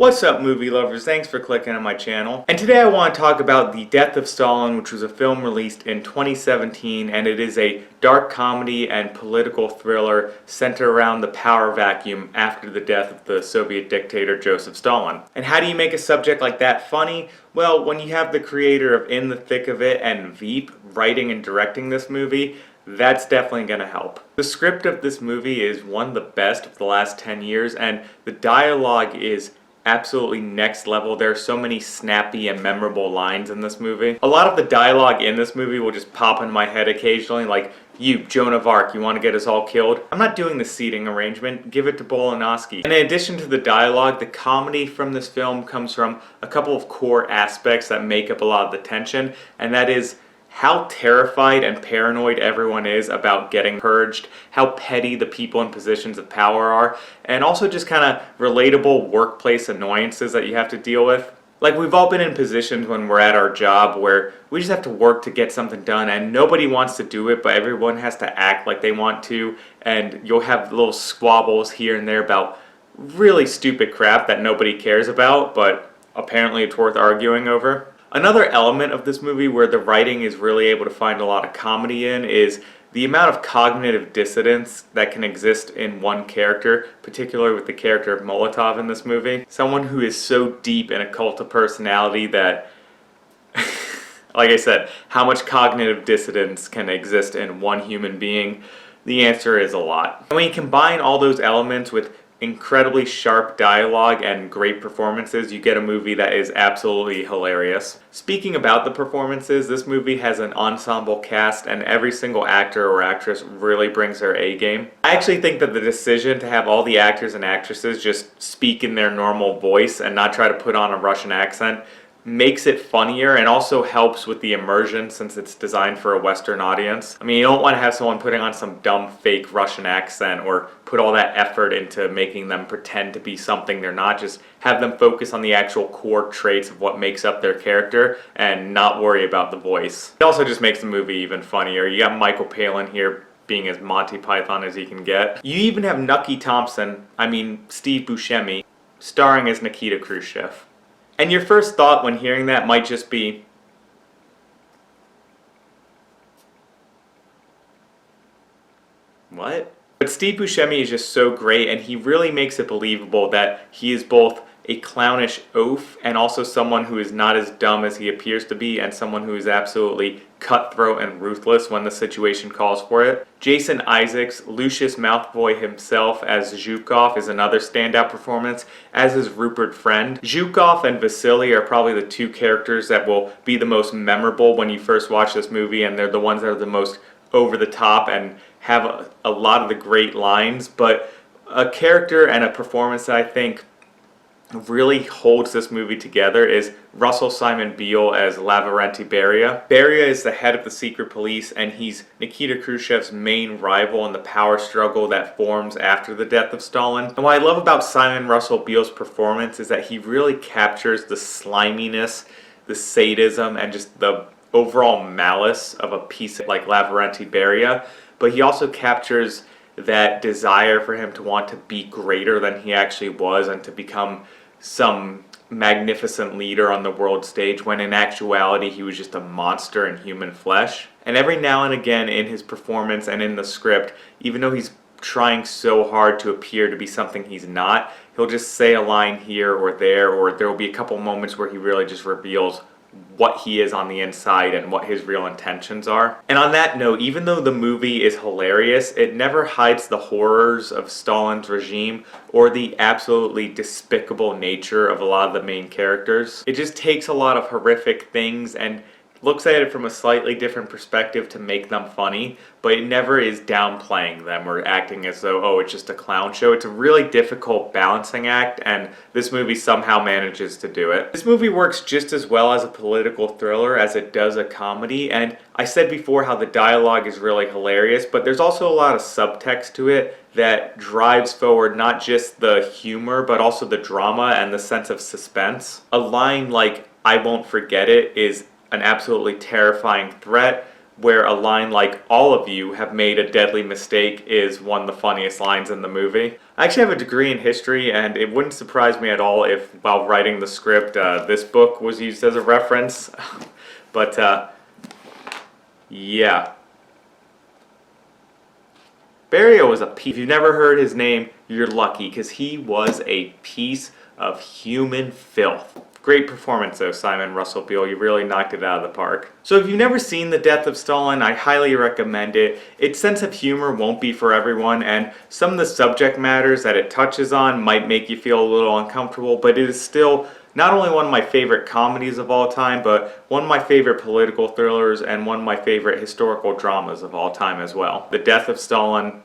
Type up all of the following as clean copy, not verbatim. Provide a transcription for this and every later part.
What's up, movie lovers? Thanks for clicking on my channel. And today I want to talk about The Death of Stalin, which was a film released in 2017, and it is a dark comedy and political thriller centered around the power vacuum after the death of the Soviet dictator Joseph Stalin. And how do you make a subject like that funny? Well, when you have the creator of In the Thick of It and Veep writing and directing this movie, that's definitely going to help. The script of this movie is one of the best of the last 10 years, and the dialogue is absolutely next level. There are so many snappy and memorable lines in this movie. A lot of the dialogue in this movie will just pop in my head occasionally, like, "You, Joan of Arc, you want to get us all killed?" I'm not doing the seating arrangement, give it to Bolanoski. And in addition to the dialogue, the comedy from this film comes from a couple of core aspects that make up a lot of the tension, and that is how terrified and paranoid everyone is about getting purged, how petty the people in positions of power are, and also just kind of relatable workplace annoyances that you have to deal with. Like, we've all been in positions when we're at our job where we just have to work to get something done and nobody wants to do it, but everyone has to act like they want to, and you'll have little squabbles here and there about really stupid crap that nobody cares about, but apparently it's worth arguing over. Another element of this movie where the writing is really able to find a lot of comedy in is the amount of cognitive dissonance that can exist in one character, particularly with the character of Molotov in this movie. Someone who is so deep in a cult of personality that, like I said, how much cognitive dissonance can exist in one human being? The answer is a lot. And when you combine all those elements with incredibly sharp dialogue and great performances, you get a movie that is absolutely hilarious. Speaking about the performances, this movie has an ensemble cast and every single actor or actress really brings their A game. I actually think that the decision to have all the actors and actresses just speak in their normal voice and not try to put on a Russian accent makes it funnier and also helps with the immersion since it's designed for a Western audience. I mean, you don't want to have someone putting on some dumb fake Russian accent or put all that effort into making them pretend to be something they're not. Just have them focus on the actual core traits of what makes up their character and not worry about the voice. It also just makes the movie even funnier. You got Michael Palin here being as Monty Python as he can get. You even have Steve Buscemi, starring as Nikita Khrushchev. And your first thought when hearing that might just be, what? But Steve Buscemi is just so great, and he really makes it believable that he is both a clownish oaf and also someone who is not as dumb as he appears to be, and someone who is absolutely cutthroat and ruthless when the situation calls for it. Jason Isaacs, Lucius Malfoy himself as Zhukov, is another standout performance, as is Rupert Friend. Zhukov and Vasily are probably the two characters that will be the most memorable when you first watch this movie, and they're the ones that are the most over the top and have a lot of the great lines. But a character and a performance that I think really holds this movie together is Russell Simon Beale as Lavrenti Beria. Beria is the head of the secret police, and he's Nikita Khrushchev's main rival in the power struggle that forms after the death of Stalin. And what I love about Simon Russell Beale's performance is that he really captures the sliminess, the sadism, and just the overall malice of a piece like Lavrenti Beria, but he also captures that desire for him to want to be greater than he actually was and to become some magnificent leader on the world stage, when in actuality he was just a monster in human flesh. And every now and again in his performance and in the script, even though he's trying so hard to appear to be something he's not, he'll just say a line here or there will be a couple moments where he really just reveals what he is on the inside and what his real intentions are. And on that note, even though the movie is hilarious, it never hides the horrors of Stalin's regime or the absolutely despicable nature of a lot of the main characters. It just takes a lot of horrific things and looks at it from a slightly different perspective to make them funny, but it never is downplaying them or acting as though, oh, it's just a clown show. It's a really difficult balancing act, and this movie somehow manages to do it. This movie works just as well as a political thriller as it does a comedy, and I said before how the dialogue is really hilarious, but there's also a lot of subtext to it that drives forward not just the humor, but also the drama and the sense of suspense. A line like, "I won't forget it," is an absolutely terrifying threat, where a line like "all of you have made a deadly mistake" is one of the funniest lines in the movie. I actually have a degree in history, and it wouldn't surprise me at all if, while writing the script, this book was used as a reference. But, yeah. Beria was a piece. If you've never heard his name, you're lucky, because he was a piece of human filth. Great performance though, Simon Russell Beale. You really knocked it out of the park. So if you've never seen The Death of Stalin, I highly recommend it. Its sense of humor won't be for everyone, and some of the subject matters that it touches on might make you feel a little uncomfortable, but it is still not only one of my favorite comedies of all time, but one of my favorite political thrillers and one of my favorite historical dramas of all time as well. The Death of Stalin,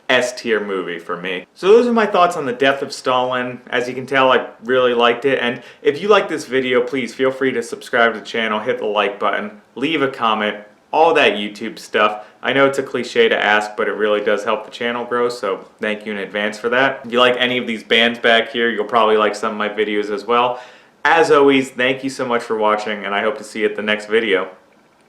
S-tier movie for me. So those are my thoughts on The Death of Stalin. As you can tell, I really liked it, and if you like this video, please feel free to subscribe to the channel, hit the like button, leave a comment, all that YouTube stuff. I know it's a cliche to ask, but it really does help the channel grow, so thank you in advance for that. If you like any of these bands back here, you'll probably like some of my videos as well. As always, thank you so much for watching, and I hope to see you at the next video.